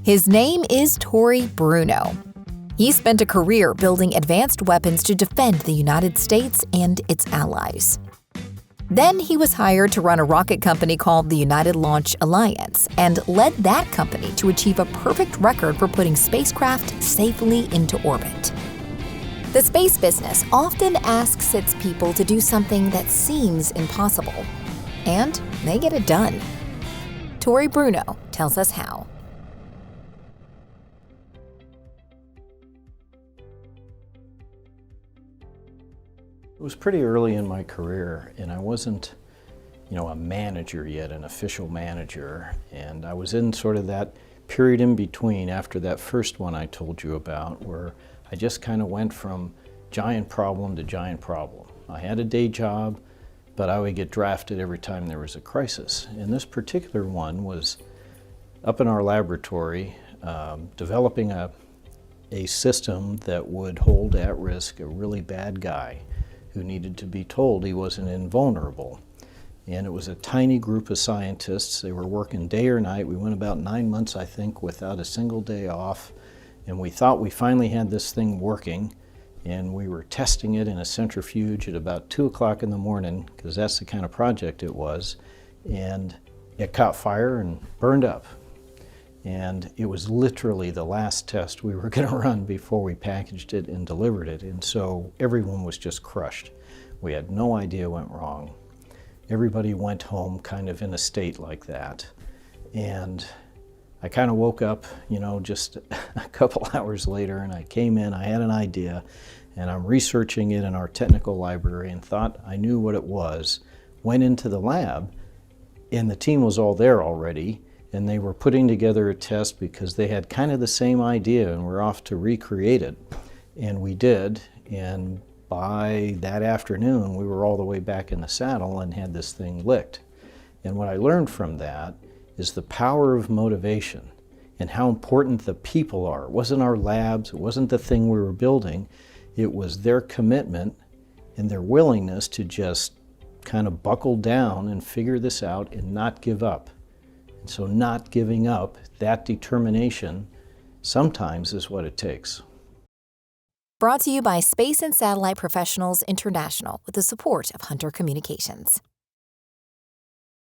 His name is Tory Bruno. He spent a career building advanced weapons to defend the United States and its allies. Then he was hired to run a rocket company called the United Launch Alliance and led that company to achieve a perfect record for putting spacecraft safely into orbit. The space business often asks its people to do something that seems impossible, and they get it done. Tory Bruno tells us how. It was pretty early in my career, and I wasn't, a manager yet, an official manager. And I was in sort of that period in between after that first one I told you about, where I just kind of went from giant problem to giant problem. I had a day job, but I would get drafted every time there was a crisis. And this particular one was up in our laboratory, developing a system that would hold at risk a really bad guy who needed to be told he wasn't invulnerable. And it was a tiny group of scientists. They were working day or night. We went about 9 months, I think, without a single day off. And we thought we finally had this thing working. And we were testing it in a centrifuge at about 2 o'clock in the morning, because that's the kind of project it was. And it caught fire and burned up. And it was literally the last test we were going to run before we packaged it and delivered it. And so everyone was just crushed. We had no idea what went wrong. Everybody went home kind of in a state like that. And I kind of woke up, just a couple hours later, and I came in, I had an idea, and I'm researching it in our technical library and thought I knew what it was. Went into the lab, and the team was all there already. And they were putting together a test because they had kind of the same idea and were off to recreate it. And we did, and by that afternoon, we were all the way back in the saddle and had this thing licked. And what I learned from that is the power of motivation and how important the people are. It wasn't our labs, it wasn't the thing we were building, it was their commitment and their willingness to just kind of buckle down and figure this out and not give up. So not giving up, that determination, sometimes is what it takes. Brought to you by Space and Satellite Professionals International with the support of Hunter Communications.